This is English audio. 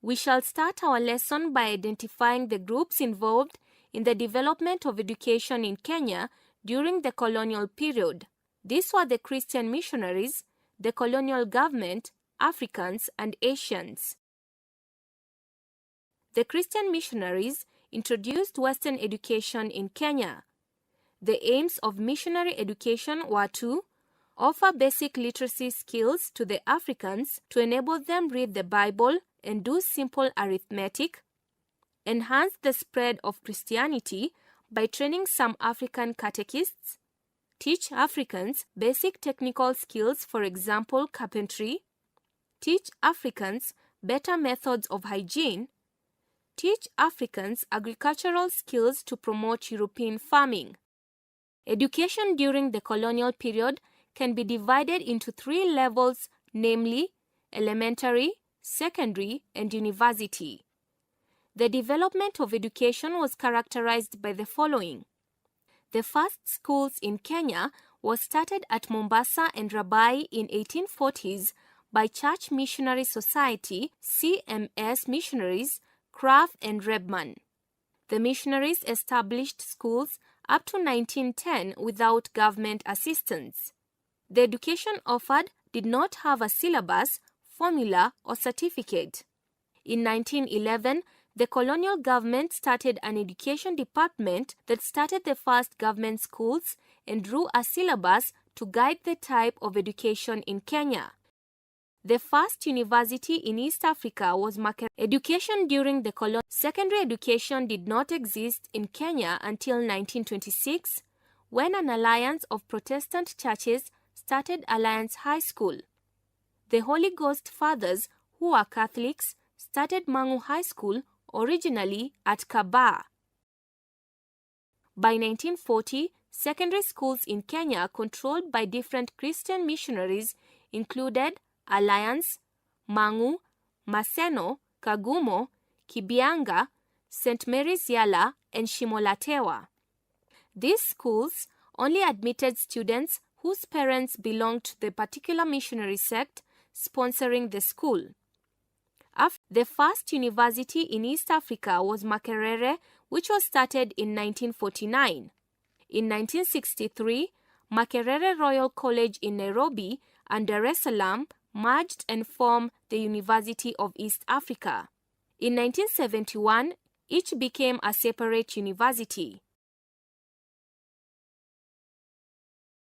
We shall start our lesson by identifying the groups involved in the development of education in Kenya during the colonial period. These were the Christian missionaries, the colonial government, Africans, and Asians. The Christian missionaries introduced Western education in Kenya. The aims of missionary education were to offer basic literacy skills to the Africans to enable them read the Bible and do simple arithmetic, enhance the spread of Christianity by training some African catechists, teach Africans basic technical skills, for example, carpentry, teach Africans better methods of hygiene, teach Africans agricultural skills to promote European farming. Education during the colonial period can be divided into 3 levels, namely elementary, secondary, and university. The development of education was characterized by the following. The first schools in Kenya was started at Mombasa and Rabai in 1840s by Church Missionary Society CMS missionaries Craft and Rebman. The missionaries established schools up to 1910 without government assistance. The education offered did not have a syllabus, formula, or certificate. In 1911, the colonial government started an education department that started the first government schools and drew a syllabus to guide the type of education in Kenya. The first university in East Africa was Makerere. Education during the colonial. Secondary education did not exist in Kenya until 1926, when an alliance of Protestant churches started Alliance High School. The Holy Ghost Fathers, who were Catholics, started Mangu High School, originally at Kabaa. By 1940, secondary schools in Kenya controlled by different Christian missionaries included Alliance, Mangu, Maseno, Kagumo, Kibianga, St. Mary's Yala, and Shimolatewa. These schools only admitted students whose parents belonged to the particular missionary sect sponsoring the school. The first university in East Africa was Makerere, which was started in 1949. In 1963, Makerere Royal College in Nairobi and Dar es Salaam merged and formed the University of East Africa. In 1971, each became a separate university.